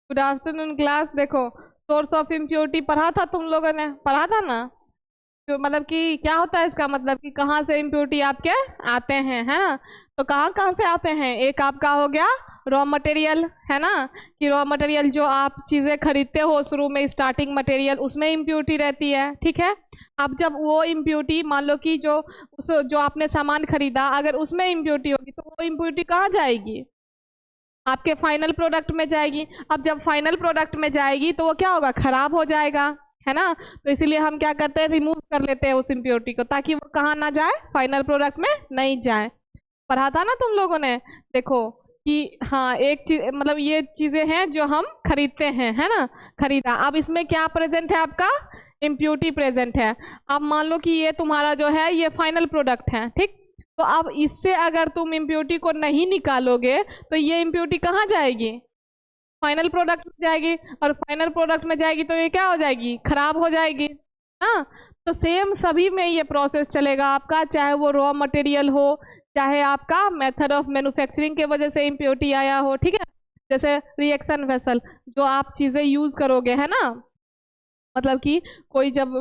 Good afternoon class. देखो, source of impurity पढ़ा था, तुम लोगों ने पढ़ा था ना। तो मतलब कि क्या होता है इसका मतलब कि कहाँ से इम्प्योरिटी आपके आते हैं, है ना। तो कहाँ कहाँ से आते हैं, एक आपका हो गया रॉ मटेरियल, है ना। कि रॉ मटेरियल जो आप चीज़ें खरीदते हो शुरू में, स्टार्टिंग मटेरियल, उसमें इम्प्योरिटी रहती है, ठीक है। अब जब वो इम्प्योरिटी मान लो कि जो आपने सामान खरीदा, अगर उसमें इम्प्योरिटी होगी तो वो इम्प्योरिटी कहाँ जाएगी, आपके फाइनल प्रोडक्ट में जाएगी। अब जब फाइनल प्रोडक्ट में जाएगी तो वो क्या होगा, खराब हो जाएगा, है ना। तो इसीलिए हम क्या करते हैं, रिमूव कर लेते हैं उस इम्प्योरिटी को, ताकि वो कहाँ ना जाए, फाइनल प्रोडक्ट में नहीं जाए। पढ़ा था ना तुम लोगों ने। देखो कि हाँ, एक चीज मतलब ये चीजें हैं जो हम खरीदते हैं, है ना। खरीदा, अब इसमें क्या प्रेजेंट है, आपका इम्प्योरिटी प्रेजेंट है। अब मान लो कि ये तुम्हारा जो है ये फाइनल प्रोडक्ट है, ठीक। तो अब इससे अगर तुम इम्प्योरिटी को नहीं निकालोगे तो ये इम्प्योरिटी कहाँ जाएगी, फाइनल प्रोडक्ट में जाएगी। और फाइनल प्रोडक्ट में जाएगी तो ये क्या हो जाएगी, खराब हो जाएगी। हाँ, तो सेम सभी में ये प्रोसेस चलेगा आपका, चाहे वो रॉ मटेरियल हो, चाहे आपका मेथड ऑफ मैन्युफैक्चरिंग के वजह से इम्प्योरिटी आया हो, ठीक है। जैसे रिएक्शन वेसल, जो आप चीज़ें यूज करोगे, है ना। मतलब कि कोई जब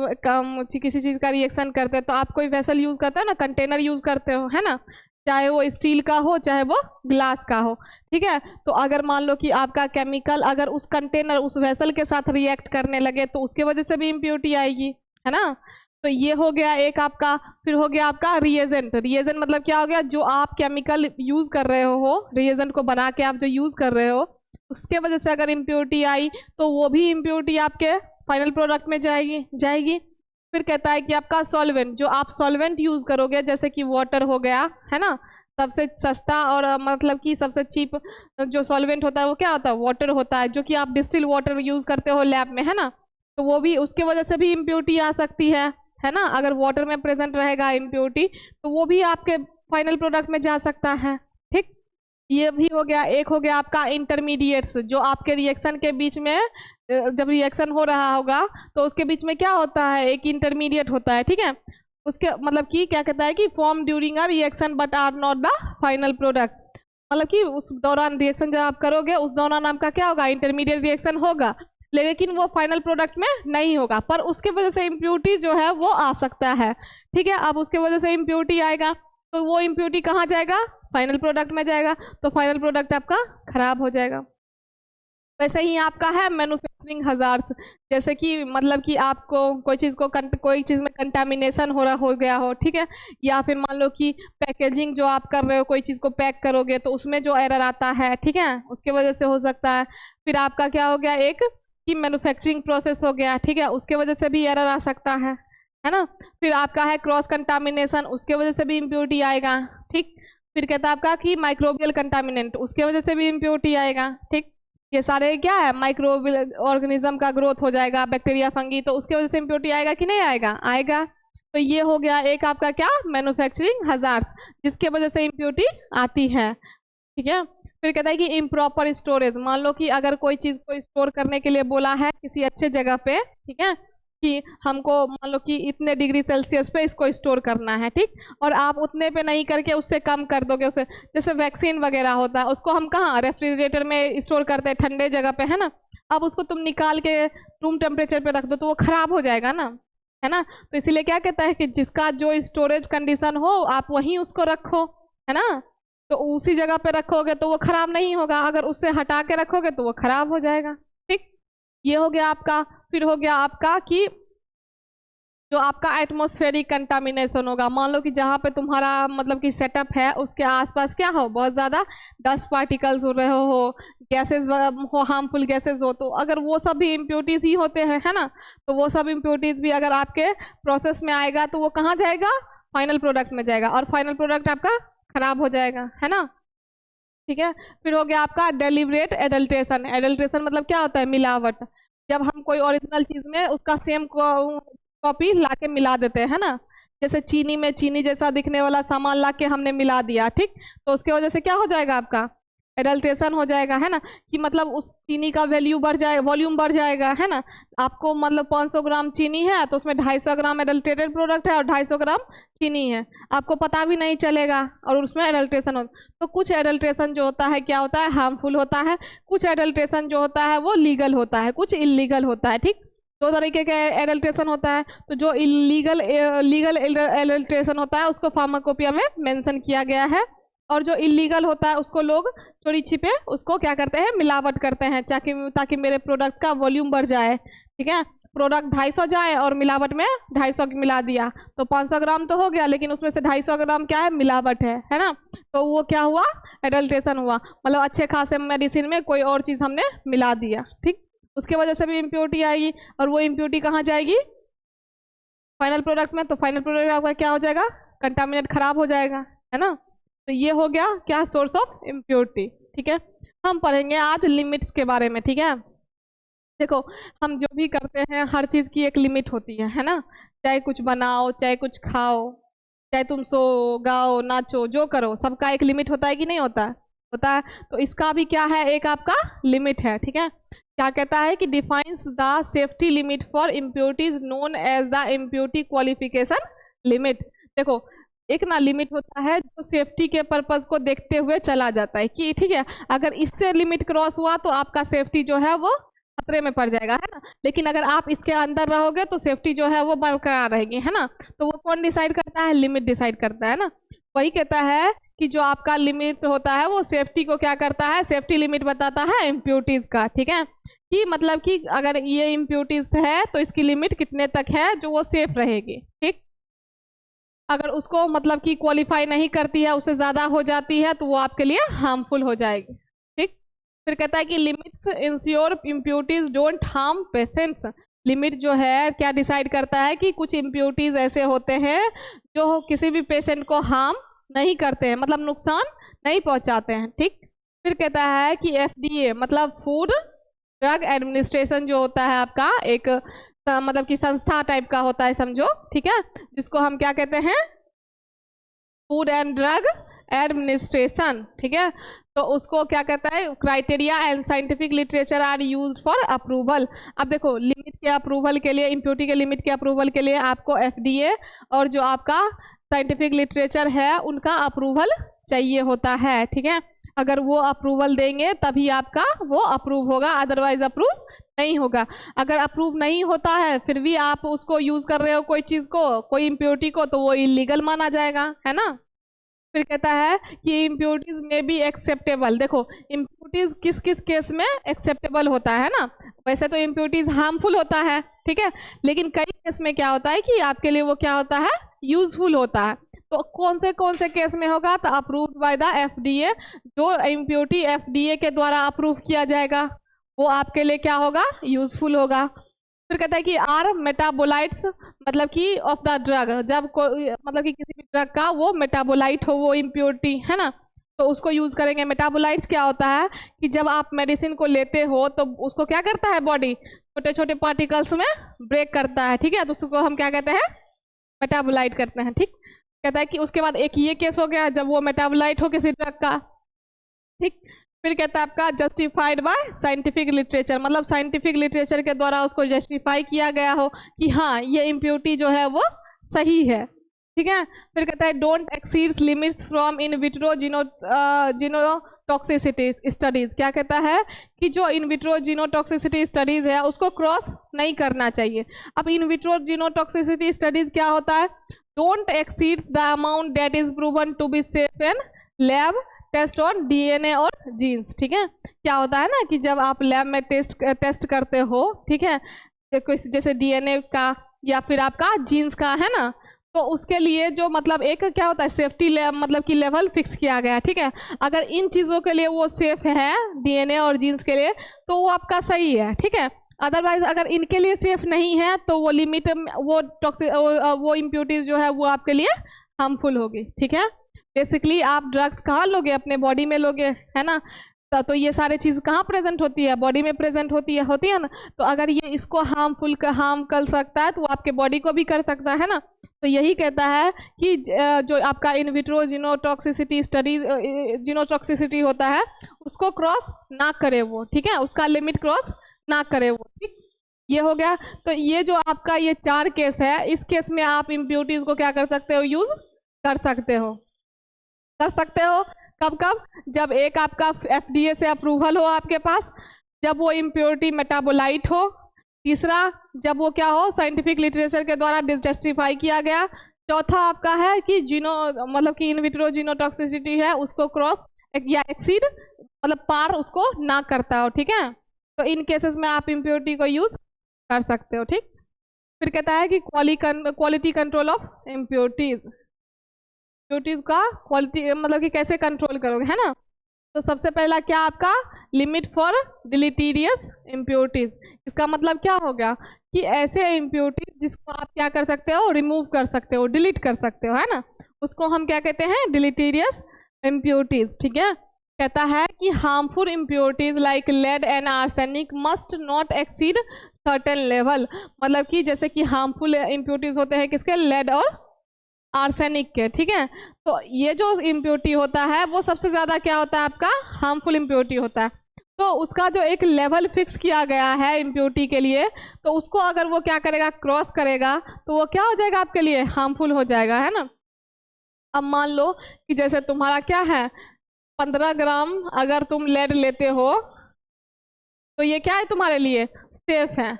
किसी चीज़ का रिएक्शन करते हैं तो आप कोई वेसल यूज करते हो ना, कंटेनर यूज करते हो, है ना। चाहे वो स्टील का हो, चाहे वो ग्लास का हो, ठीक है। तो अगर मान लो कि आपका केमिकल अगर उस कंटेनर, उस वेसल के साथ रिएक्ट करने लगे तो उसके वजह से भी इम्प्योरिटी आएगी, है ना। तो ये हो गया एक आपका। फिर हो गया आपका रिएजेंट। रिएजेंट मतलब क्या हो गया, जो आप केमिकल यूज कर रहे हो, रिएजेंट को बना के आप जो यूज कर रहे हो, उसके वजह से अगर इम्प्योरिटी आई तो वो भी इम्प्योरिटी आपके फाइनल प्रोडक्ट में जाएगी जाएगी। फिर कहता है कि आपका सॉल्वेंट, जो आप सॉल्वेंट यूज करोगे, जैसे कि वाटर हो गया, है ना। सबसे सस्ता और मतलब कि सबसे चीप जो सॉल्वेंट होता है वो क्या होता है, वाटर होता है, जो कि आप डिस्टिल वाटर यूज करते हो लैब में, है ना। तो वो भी, उसके वजह से भी इम्प्योरिटी आ सकती है ना। अगर वाटर में प्रेजेंट रहेगा इम्प्योरिटी तो वो भी आपके फाइनल प्रोडक्ट में जा सकता है, ठीक। ये भी हो गया। एक हो गया आपका इंटरमीडिएट्स, जो आपके रिएक्शन के बीच में जब रिएक्शन हो रहा होगा तो उसके बीच में क्या होता है, एक इंटरमीडिएट होता है, ठीक है। उसके मतलब कि क्या कहता है कि form during a reaction but are not the final product. मतलब कि उस दौरान रिएक्शन जब आप करोगे उस दौरान आपका क्या होगा, इंटरमीडिएट रिएक्शन होगा, लेकिन वो फाइनल प्रोडक्ट में नहीं होगा, पर उसके वजह से इम्प्योरिटी जो है वो आ सकता है, ठीक है। अब उसके वजह से इम्प्योरिटी आएगा तो वो इम्प्योरिटी कहाँ जाएगा, फाइनल प्रोडक्ट में जाएगा, तो फाइनल प्रोडक्ट आपका खराब हो जाएगा। वैसे ही आपका है मैन्युफैक्चरिंग हजार्ड्स। जैसे कि मतलब कि आपको कोई चीज़ में कंटामिनेशन हो गया हो, ठीक है। या फिर मान लो कि पैकेजिंग जो आप कर रहे हो, कोई चीज़ को पैक करोगे तो उसमें जो एरर आता है, ठीक है, उसके वजह से हो सकता है। फिर आपका क्या हो गया, एक कि मैन्युफैक्चरिंग प्रोसेस हो गया, ठीक है, उसके वजह से भी एरर आ सकता है ना। फिर आपका है क्रॉस कंटामिनेशन, उसके वजह से भी इम्प्योरिटी आएगा, ठीक। फिर कहता है आपका कि माइक्रोबियल कंटामिनेंट, उसके वजह से भी इम्प्योरिटी आएगा, ठीक। ये सारे क्या है, माइक्रोबियल ऑर्गेनिज्म का ग्रोथ हो जाएगा, बैक्टीरिया फंगी, तो उसके वजह से इम्प्योरिटी आएगा कि नहीं आएगा, आएगा। तो ये हो गया एक आपका क्या, मैन्युफैक्चरिंग हजार्ड्स, जिसके वजह से इम्प्योरिटी आती है, ठीक है। फिर कहता है कि इम्प्रॉपर स्टोरेज। मान लो कि अगर कोई चीज़ को स्टोर करने के लिए बोला है किसी अच्छे जगह पे, ठीक है, कि हमको मान लो कि इतने डिग्री सेल्सियस पे इसको स्टोर करना है, ठीक। और आप उतने पे नहीं करके उससे कम कर दोगे, उसे जैसे वैक्सीन वगैरह होता है उसको हम कहाँ, रेफ्रिजरेटर में स्टोर करते हैं, ठंडे जगह पे, है ना। अब उसको तुम निकाल के रूम टेम्परेचर पे रख दो तो वो खराब हो जाएगा ना, है ना। तो इसीलिए क्या कहता है कि जिसका जो स्टोरेज कंडीशन हो आप वहीं उसको रखो, है ना। तो उसी जगह पे रखोगे तो वो खराब नहीं होगा, अगर उससे हटा के रखोगे तो वो खराब हो जाएगा, ठीक। ये हो गया आपका। फिर हो गया आपका कि जो आपका एटमॉस्फेरिक कंटामिनेशन होगा। मान लो कि जहाँ पे तुम्हारा मतलब कि सेटअप है उसके आसपास क्या हो, बहुत ज़्यादा डस्ट पार्टिकल्स हो रहे हो गैसेज हो, हार्मफुल गैसेज हो, तो अगर वो सब भी इम्प्योरिटीज ही होते हैं, है ना। तो वो सब इम्प्योरिटीज भी अगर आपके प्रोसेस में आएगा तो वो कहाँ जाएगा, फाइनल प्रोडक्ट में जाएगा, और फाइनल प्रोडक्ट आपका खराब हो जाएगा, है ना, ठीक है। फिर हो गया आपका डेलिब्रेट एडल्ट्रेशन। एडल्ट्रेशन मतलब क्या होता है, मिलावट। जब हम कोई ओरिजिनल चीज में उसका सेम कॉपी लाके मिला देते हैं, है ना। जैसे चीनी में चीनी जैसा दिखने वाला सामान लाके हमने मिला दिया, ठीक। तो उसके वजह से क्या हो जाएगा आपका, एडल्ट्रेशन हो जाएगा, है ना, कि मतलब उस चीनी का वैल्यू बढ़ जाए, वॉल्यूम बढ़ जाएगा, है ना। आपको मतलब 500 ग्राम चीनी है तो उसमें 250 ग्राम एडल्ट्रेटेड प्रोडक्ट है और 250 ग्राम चीनी है, आपको पता भी नहीं चलेगा और उसमें एडल्ट्रेशन हो। तो कुछ एडल्ट्रेशन जो होता है क्या होता है, हार्मफुल होता है, कुछ एडल्ट्रेशन जो होता है वो लीगल होता है, कुछ इलीगल होता है। ठीक, दो तरीके का एडल्ट्रेशन होता है। तो जो लीगल एडल्ट्रेशन होता है उसको फार्माकोपिया में मेंशन किया गया है, और जो इलीगल होता है उसको लोग चोरी छिपे उसको क्या करते हैं, मिलावट करते हैं, ताकि मेरे प्रोडक्ट का वॉल्यूम बढ़ जाए। ठीक है, प्रोडक्ट 250 जाए और मिलावट में 250 मिला दिया तो 500 ग्राम तो हो गया, लेकिन उसमें से 250 ग्राम क्या है, मिलावट है ना। तो वो क्या हुआ, एडल्ट्रेशन हुआ, मतलब अच्छे खासे मेडिसिन में कोई और चीज़ हमने मिला दिया। ठीक, उसके वजह से भी इम्प्योरिटी आएगी, और वो इम्प्योरिटी कहाँ जाएगी, फाइनल प्रोडक्ट में। तो फाइनल प्रोडक्ट आपका क्या हो जाएगा, कंटामिनेट, खराब हो जाएगा, है ना। तो ये हो गया क्या, सोर्स ऑफ इम्प्योरिटी। ठीक है, हम पढ़ेंगे आज लिमिट्स के बारे में। ठीक है, देखो हम जो भी करते हैं हर चीज़ की एक लिमिट होती है ना। चाहे कुछ बनाओ, चाहे कुछ खाओ, चाहे तुम सो गाओ नाचो जो करो, सबका एक लिमिट होता है कि नहीं होता है, होता है। तो इसका भी क्या है, एक आपका लिमिट है। ठीक है, क्या कहता है कि defines the safety limit for impurities known as the impurity qualification limit. देखो एक ना लिमिट होता है जो सेफ्टी के पर्पस को देखते हुए चला जाता है कि ठीक है, अगर इससे लिमिट क्रॉस हुआ तो आपका सेफ्टी जो है वो खतरे में पड़ जाएगा, है ना। लेकिन अगर आप इसके अंदर रहोगे तो सेफ्टी जो है वो बरकरार रहेगी, है ना। तो वो कौन डिसाइड करता है, लिमिट डिसाइड करता है ना। वही कहता है कि जो आपका लिमिट होता है वो सेफ्टी को क्या करता है, सेफ्टी लिमिट बताता है इम्प्योरिटीज का। ठीक है, कि मतलब कि अगर ये इम्प्योरिटीज है तो इसकी लिमिट कितने तक है जो वो सेफ रहेगी। ठीक, अगर उसको मतलब कि क्वालिफाई नहीं करती है, उससे ज़्यादा हो जाती है तो वो आपके लिए हार्मफुल हो जाएगी। ठीक, फिर कहता है कि limits ensure impurities don't harm patients. Limit जो है क्या डिसाइड करता है कि कुछ इम्प्योरिटीज ऐसे होते हैं जो किसी भी पेशेंट को हार्म नहीं करते हैं, मतलब नुकसान नहीं पहुंचाते हैं। ठीक, फिर कहता है कि FDA मतलब फूड ड्रग एडमिनिस्ट्रेशन जो होता है आपका एक मतलब कि संस्था टाइप का होता है समझो। ठीक है, जिसको हम क्या कहते हैं, फूड एंड ड्रग एडमिनिस्ट्रेशन। ठीक है, तो उसको क्या कहता है, criteria and scientific literature are used for approval. अब देखो लिमिट के अप्रूवल के लिए, इम्प्योरिटी के लिमिट के अप्रूवल के लिए आपको FDA और जो आपका साइंटिफिक लिटरेचर है उनका अप्रूवल चाहिए होता है। ठीक है, अगर वो अप्रूवल देंगे तभी आपका वो अप्रूव होगा, अदरवाइज अप्रूव नहीं होगा। अगर अप्रूव नहीं होता है फिर भी आप उसको यूज कर रहे हो कोई चीज को, कोई इम्प्योरिटी को, तो वो इलीगल माना जाएगा, है ना। फिर कहता है कि इम्प्योरिटीज में भी एक्सेप्टेबल। देखो इम्प्योरिटीज किस किस केस में एक्सेप्टेबल होता है ना, वैसे तो इम्प्योरिटीज हार्मफुल होता है, ठीक है, लेकिन कई केस में क्या होता है कि आपके लिए वो क्या होता है, यूजफुल होता है। तो कौन से केस में होगा, तो अप्रूव्ड बाय द FDA, जो इम्प्योरिटी FDA के द्वारा अप्रूव किया जाएगा वो आपके लिए क्या होगा, यूजफुल होगा। फिर कहता है कि आर मेटाबोलाइट्स, मतलब कि ऑफ द ड्रग, जब कोई मतलब कि किसी भी ड्रग का वो मेटाबोलाइट हो वो इम्प्योरिटी, है ना, तो उसको यूज करेंगे। मेटाबोलाइट्स क्या होता है कि जब आप मेडिसिन को लेते हो तो उसको क्या करता है, बॉडी छोटे छोटे पार्टिकल्स में ब्रेक करता है। ठीक है, तो उसको हम क्या कहते हैं, मेटाबोलाइट करते हैं। ठीक, कहता है कि उसके बाद एक ये केस हो गया जब वो मेटाबोलाइट हो किसी ड्रग का। ठीक, फिर कहता है आपका जस्टिफाइड बाय साइंटिफिक लिटरेचर, मतलब साइंटिफिक लिटरेचर के द्वारा उसको जस्टिफाई किया गया हो कि हाँ ये इम्प्योरिटी जो है वो सही है। ठीक है, फिर कहता है don't exceeds limits from in vitro genotoxicity studies. क्या कहता है कि जो इन विट्रो जीनोटॉक्सिसिटी स्टडीज है उसको क्रॉस नहीं करना चाहिए। अब इन विट्रो जीनोटॉक्सिसिटी स्टडीज क्या होता है, don't exceeds the amount that is proven to be safe in lab test on DNA और जीन्स। ठीक है, क्या होता है ना कि जब आप लैब में टेस्ट करते हो, ठीक है, जैसे DNA का या फिर आपका जीन्स का, है ना, तो उसके लिए जो मतलब एक क्या होता है, सेफ्टी मतलब कि लेवल फिक्स किया गया है। ठीक है, अगर इन चीज़ों के लिए वो सेफ है DNA और जीन्स के लिए तो वो आपका सही है। ठीक है, अदरवाइज अगर इनके लिए सेफ नहीं है तो वो लिमिट वो इम्प्योरिटीज जो है वो आपके लिए हार्मफुल होगी। ठीक है, बेसिकली आप ड्रग्स कहाँ लोगे, अपने बॉडी में लोगे, है ना, तो ये सारे चीज़ कहाँ प्रेजेंट होती है, बॉडी में प्रेजेंट होती है ना। तो अगर ये इसको हार्म कर सकता है तो वो आपके बॉडी को भी कर सकता है ना। तो यही कहता है कि जो आपका in vitro genotoxicity study genotoxicity होता है उसको क्रॉस ना करे वो, ठीक है, उसका लिमिट क्रॉस ना करे वो, ठीक। ये हो गया। तो ये जो आपका ये 4 केस है, इस केस में आप इम्प्योरिटीज को क्या कर सकते हो, यूज कर सकते हो। कब कब? जब एक आपका FDA से अप्रूवल हो आपके पास, जब वो इम्प्योरिटी मेटाबोलाइट हो, तीसरा जब वो क्या हो, साइंटिफिक लिटरेचर के द्वारा डिसजस्टिफाई किया गया, चौथा आपका है कि मतलब कि इन विट्रो जीनोटॉक्सिसिटी है उसको क्रॉस या एक्सीड मतलब पार उसको ना करता हो, ठीक है। तो इन केसेस में आप इम्प्योरिटी को यूज कर सकते हो, ठीक। फिर कहता है कि क्वालिटी कंट्रोल ऑफ इम्प्योरिटीज का क्वालिटी मतलब कि कैसे कंट्रोल करोगे, है ना। तो सबसे पहला क्या आपका लिमिट फॉर डिलीटीरियस इम्प्योरिटीज। इसका मतलब क्या हो गया कि ऐसे इम्प्योरिटीज जिसको आप क्या कर सकते हो, रिमूव कर सकते हो, डिलीट कर सकते हो, है ना, उसको हम क्या कहते हैं, डिलीटीरियस इम्प्योरिटीज, ठीक है। कहता है कि harmful impurities like lead and arsenic must not exceed certain level. मतलब कि जैसे कि हार्मफुल इम्प्योरिटीज होते हैं किसके, लेड और आर्सेनिक के, ठीक है। तो ये जो इम्प्योरिटी होता है वो सबसे ज़्यादा क्या होता है आपका, हार्मफुल इम्प्योरिटी होता है। तो उसका जो एक लेवल फिक्स किया गया है इम्प्योरिटी के लिए, तो उसको अगर वो क्या करेगा, क्रॉस करेगा, तो वो क्या हो जाएगा आपके लिए, हार्मफुल हो जाएगा, है ना। अब मान लो कि जैसे तुम्हारा क्या है, 15 ग्राम अगर तुम लेड लेते हो तो ये क्या है तुम्हारे लिए, सेफ है।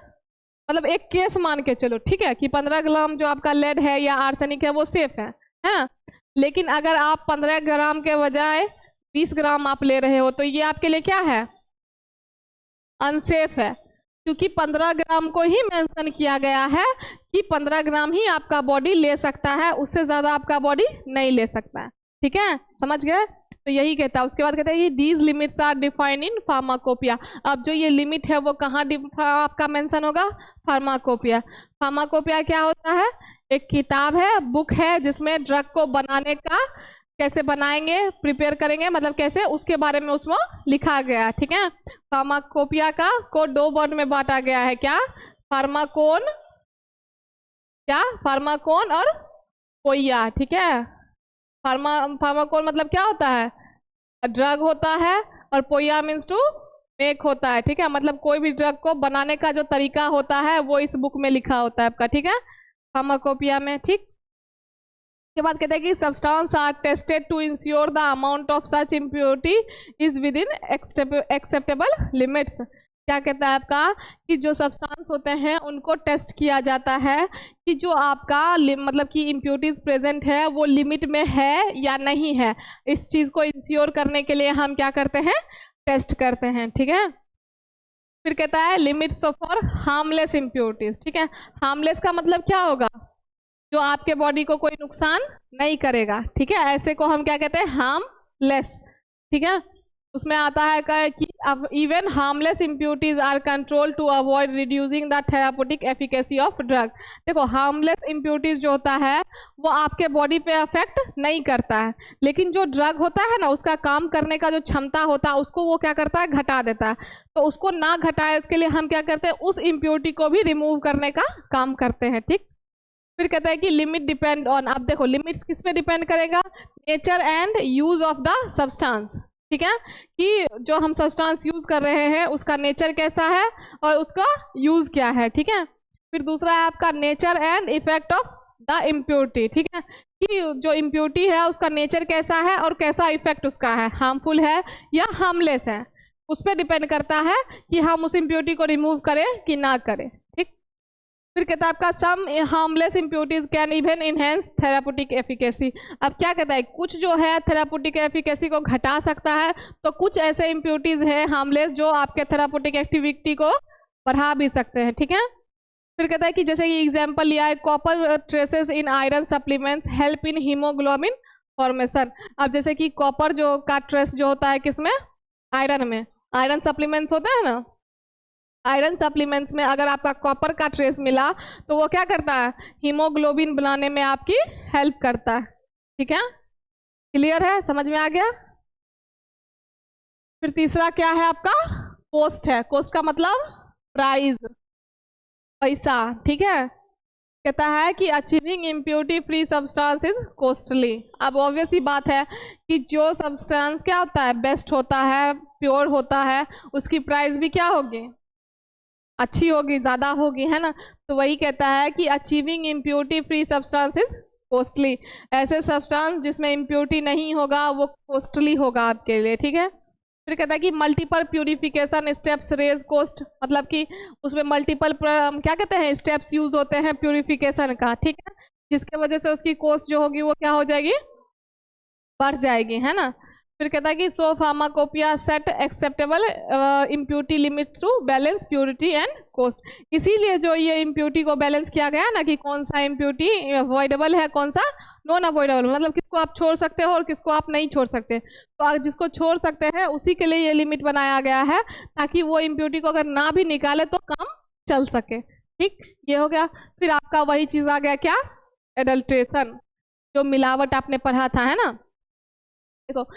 मतलब एक केस मान के चलो, ठीक है, कि 15 ग्राम जो आपका लेड है या आर्सेनिक है वो सेफ है ना। लेकिन अगर आप 15 ग्राम के बजाय 20 ग्राम आप ले रहे हो तो ये आपके लिए क्या है, अनसेफ है, क्योंकि 15 ग्राम को ही मेंशन किया गया है कि 15 ग्राम ही आपका बॉडी ले सकता है, उससे ज़्यादा आपका बॉडी नहीं ले सकता है, ठीक है, समझ गए। तो यही कहता है। उसके बाद कहता है कि these limits are defined in pharmacopoeia. अब जो ये लिमिट है वो कहाँ आपका मेंशन होगा, फार्माकोपिया। फार्माकोपिया क्या होता है, एक किताब है, बुक है, जिसमें ड्रग को बनाने का कैसे बनाएंगे, प्रिपेयर करेंगे, मतलब कैसे, उसके बारे में उसमें लिखा गया है, ठीक है। फार्माकोपिया का को 2 वर्ड में बांटा गया है, क्या, फार्माकोन, क्या, फार्माकोन और पोइया, ठीक है। फार्माकोन मतलब क्या होता है, ड्रग होता है, और पोइया मीन्स टू मेक होता है, ठीक है। मतलब कोई भी ड्रग को बनाने का जो तरीका होता है वो इस बुक में लिखा होता है आपका, ठीक है, फार्माकोपिया में, ठीक। के बाद कहते हैं कि substance are tested to ensure the amount of such impurity is within acceptable limits. क्या कहता है आपका कि जो सब्सटेंस होते हैं उनको टेस्ट किया जाता है कि जो आपका मतलब कि इम्प्योरिटीज प्रेजेंट है वो लिमिट में है या नहीं है। इस चीज़ को इंश्योर करने के लिए हम क्या करते हैं, टेस्ट करते हैं, ठीक है। फिर कहता है लिमिट्स फॉर हार्मलेस इम्प्योरिटीज, ठीक है। हार्मलेस का मतलब क्या होगा, जो आपके बॉडी को कोई नुकसान नहीं करेगा, ठीक है, ऐसे को हम क्या कहते हैं, हार्मलेस, ठीक है। उसमें आता है कि अब even harmless impurities are control to avoid reducing the therapeutic efficacy of drug. देखो हार्मलेस इम्प्योरिटीज जो होता है वो आपके बॉडी पे अफेक्ट नहीं करता है, लेकिन जो ड्रग होता है ना उसका काम करने का जो क्षमता होता है उसको वो क्या करता है, घटा देता है। तो उसको ना घटाए उसके लिए हम क्या करते हैं, उस इम्प्योरिटी को भी रिमूव करने का काम करते हैं, ठीक। फिर कहता है कि लिमिट डिपेंड ऑन, अब देखो लिमिट्स किस पे डिपेंड करेगा, nature and use of the substance, ठीक है, कि जो हम सब्सटेंस यूज कर रहे हैं उसका नेचर कैसा है और उसका यूज क्या है, ठीक है। फिर दूसरा है आपका nature and effect of the impurity, ठीक है, कि जो इम्प्योरिटी है उसका नेचर कैसा है और कैसा इफेक्ट उसका है, हार्मफुल है या हार्मलेस है, उस पर डिपेंड करता है कि हम उस इम्प्योरिटी को रिमूव करें कि ना करें, ठीक। फिर कहता है आपका some harmless impurities can even enhance therapeutic efficacy. अब क्या कहता है, कुछ जो है थेराप्यूटिक एफिकेसी को घटा सकता है, तो कुछ ऐसे इम्प्योरिटीज है हार्मलेस जो आपके थेराप्यूटिक एक्टिविटी को बढ़ा भी सकते हैं, ठीक है। फिर कहता है कि जैसे कि एग्जांपल लिया है, copper traces in iron supplements help in haemoglobin formation. अब जैसे कि कॉपर जो का ट्रेस जो होता है किसमें, आयरन में, आयरन सप्लीमेंट्स होते हैं ना, आयरन सप्लीमेंट्स में अगर आपका कॉपर का ट्रेस मिला तो वो क्या करता है, हीमोग्लोबिन बनाने में आपकी हेल्प करता है, ठीक है। क्लियर है, समझ में आ गया। फिर तीसरा क्या है आपका, कॉस्ट है। कॉस्ट का मतलब प्राइस, पैसा, ठीक है। कहता है कि achieving impurity free substance is costly. अब ऑब्वियस ही बात है कि जो सब्सटेंस क्या होता है, बेस्ट होता है, प्योर होता है, उसकी प्राइस भी क्या होगी, अच्छी होगी, ज़्यादा होगी, है ना। तो वही कहता है कि achieving impurity free substance is costly. ऐसे सब्सटेंस जिसमें इम्प्योरिटी नहीं होगा वो कॉस्टली होगा आपके लिए, ठीक है। फिर कहता है कि multiple purification steps raise cost, मतलब कि उसमें मल्टीपल क्या कहते हैं स्टेप्स यूज होते हैं प्यूरिफिकेशन का, ठीक है, जिसके वजह से उसकी कॉस्ट जो होगी वो क्या हो जाएगी, बढ़ जाएगी, है ना। फिर कहता है कि so pharmacopoeia set acceptable impurity limit through balance purity and cost. इसीलिए जो ये इम्प्योरिटी को बैलेंस किया गया ना कि कौन सा इम्प्योरिटी अवॉइडेबल है, कौन सा नॉन अवॉइडेबल, मतलब किसको आप छोड़ सकते हो और किसको आप नहीं छोड़ सकते। तो आप जिसको छोड़ सकते हैं उसी के लिए ये लिमिट बनाया गया है, ताकि वो इम्प्योरिटी को अगर ना भी निकाले तो काम चल सके, ठीक। ये हो गया। फिर आपका वही चीज़ आ गया क्या, एडल्ट्रेशन, जो मिलावट आपने पढ़ा था, है ना। देखो,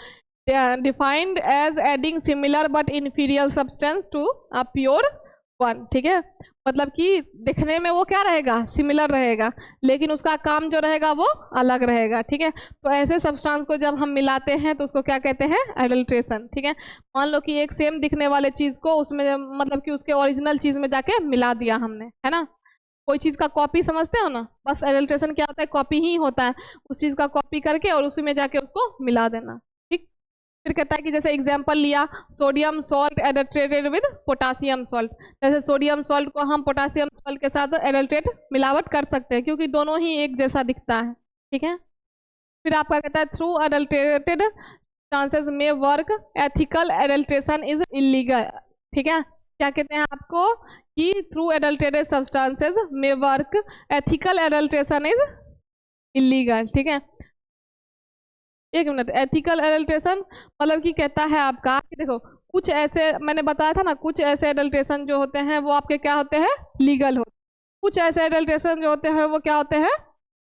defined as adding similar but inferior substance to a pure one, ठीक है। मतलब कि दिखने में वो क्या रहेगा, सिमिलर रहेगा, लेकिन उसका काम जो रहेगा वो अलग रहेगा, ठीक है। तो ऐसे सब्सटेंस को जब हम मिलाते हैं तो उसको क्या कहते हैं, एडल्ट्रेशन, ठीक है। मान लो कि एक सेम दिखने वाले चीज़ को उसमें मतलब कि उसके ओरिजिनल चीज़ में जाके मिला दिया हमने, है ना। कोई चीज़ का कॉपी समझते हो ना, बस एडल्ट्रेशन क्या होता है, कॉपी ही होता है, उस चीज़ का कॉपी करके और उसी में जाके उसको मिला देना, ठीक। फिर कहता है कि जैसे एग्जांपल लिया, sodium salt adulterated with potassium salt, जैसे सोडियम सॉल्ट को हम पोटासियम सॉल्ट के साथ एडल्ट्रेट मिलावट कर सकते हैं क्योंकि दोनों ही एक जैसा दिखता है, ठीक है। फिर आपका कहता है थ्रू एडल्ट्रेटेड चांसेस में work, ethical adulteration is illegal, ठीक है। क्या कहते हैं आपको कि थ्रू एडल्ट्रेटेड सब्सटेंसेस में work, ethical adulteration is illegal, ठीक है। एक मिनट, एथिकल एडल्ट्रेशन मतलब कि कहता है आपका कि देखो कुछ ऐसे मैंने बताया था ना, कुछ ऐसे एडल्ट्रेशन जो होते हैं वो आपके क्या होते हैं, लीगल होते हैं, कुछ ऐसे एडल्ट्रेशन जो होते हैं वो क्या होते हैं,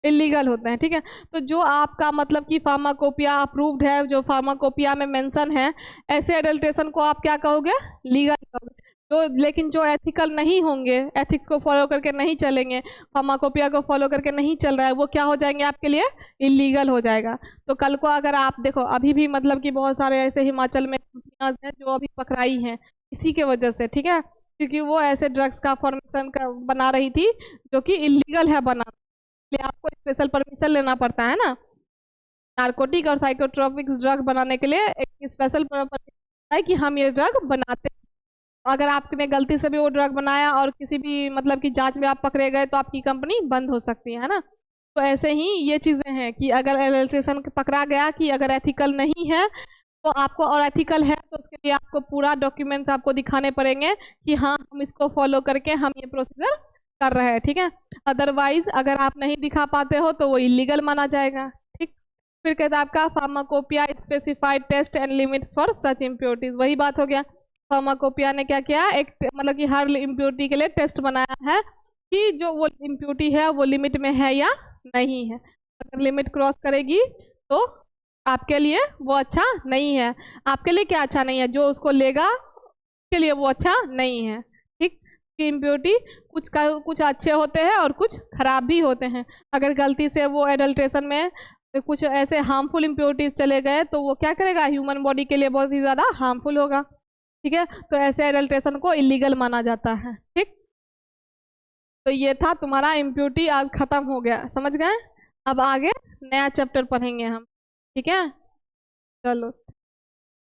इलीगल होते हैं, ठीक है। तो जो आपका मतलब कि फार्माकोपिया अप्रूव्ड है, जो फार्माकोपिया में मेंशन है, ऐसे एडल्ट्रेशन को आप क्या कहोगे, लीगल कहोगे। तो लेकिन जो एथिकल नहीं होंगे, एथिक्स को फॉलो करके नहीं चलेंगे, फार्माकोपिया को फॉलो करके नहीं चल रहा है, वो क्या हो जाएंगे आपके लिए, इलीगल हो जाएगा। तो कल को अगर आप देखो, अभी भी मतलब कि बहुत सारे ऐसे हिमाचल में कंपनियां हैं जो अभी पकड़ाई हैं इसी के वजह से, ठीक है, क्योंकि वो ऐसे ड्रग्स का फॉर्मेशन का बना रही थी जो कि इलीगल है बनाना, इसलिए आपको स्पेशल परमिशन लेना पड़ता है ना। नार्कोटिक और साइकोट्रोपिक्स ड्रग बनाने के लिए एक स्पेशल परमिशन है कि हम ये ड्रग बनाते हैं। अगर आपने गलती से भी वो ड्रग बनाया और किसी भी मतलब कि जांच में आप पकड़े गए तो आपकी कंपनी बंद हो सकती है ना। तो ऐसे ही ये चीज़ें हैं कि अगर एडल्ट्रेशन पकड़ा गया कि अगर एथिकल नहीं है तो आपको, और एथिकल है तो उसके लिए आपको पूरा डॉक्यूमेंट्स आपको दिखाने पड़ेंगे कि हाँ हम इसको फॉलो करके हम ये प्रोसीजर कर रहे हैं, ठीक है। अदरवाइज अगर आप नहीं दिखा पाते हो तो वो इलीगल माना जाएगा, ठीक। फिर कहता है आपका pharmacopoeia specified test and limits for such impurities, वही बात हो गया। फार्माकोपिया ने क्या किया, एक मतलब कि हर इम्प्योरिटी के लिए टेस्ट बनाया है कि जो वो इम्प्योरिटी है वो लिमिट में है या नहीं है। अगर लिमिट क्रॉस करेगी तो आपके लिए वो अच्छा नहीं है। आपके लिए क्या अच्छा नहीं है, जो उसको लेगा उसके लिए वो अच्छा नहीं है, ठीक। कि इम्प्योरिटी कुछ अच्छे होते हैं और कुछ खराब भी होते हैं। अगर गलती से वो एडल्ट्रेशन में कुछ ऐसे हार्मफुल इम्प्योरिटीज चले गए तो वो क्या करेगा, ह्यूमन बॉडी के लिए बहुत ही ज़्यादा हार्मफुल होगा, ठीक है। तो ऐसे एडल्ट्रेशन को इलीगल माना जाता है, ठीक। तो ये था तुम्हारा इम्प्योरिटी, आज खत्म हो गया, समझ गए। अब आगे नया चैप्टर पढ़ेंगे हम, ठीक है, चलो।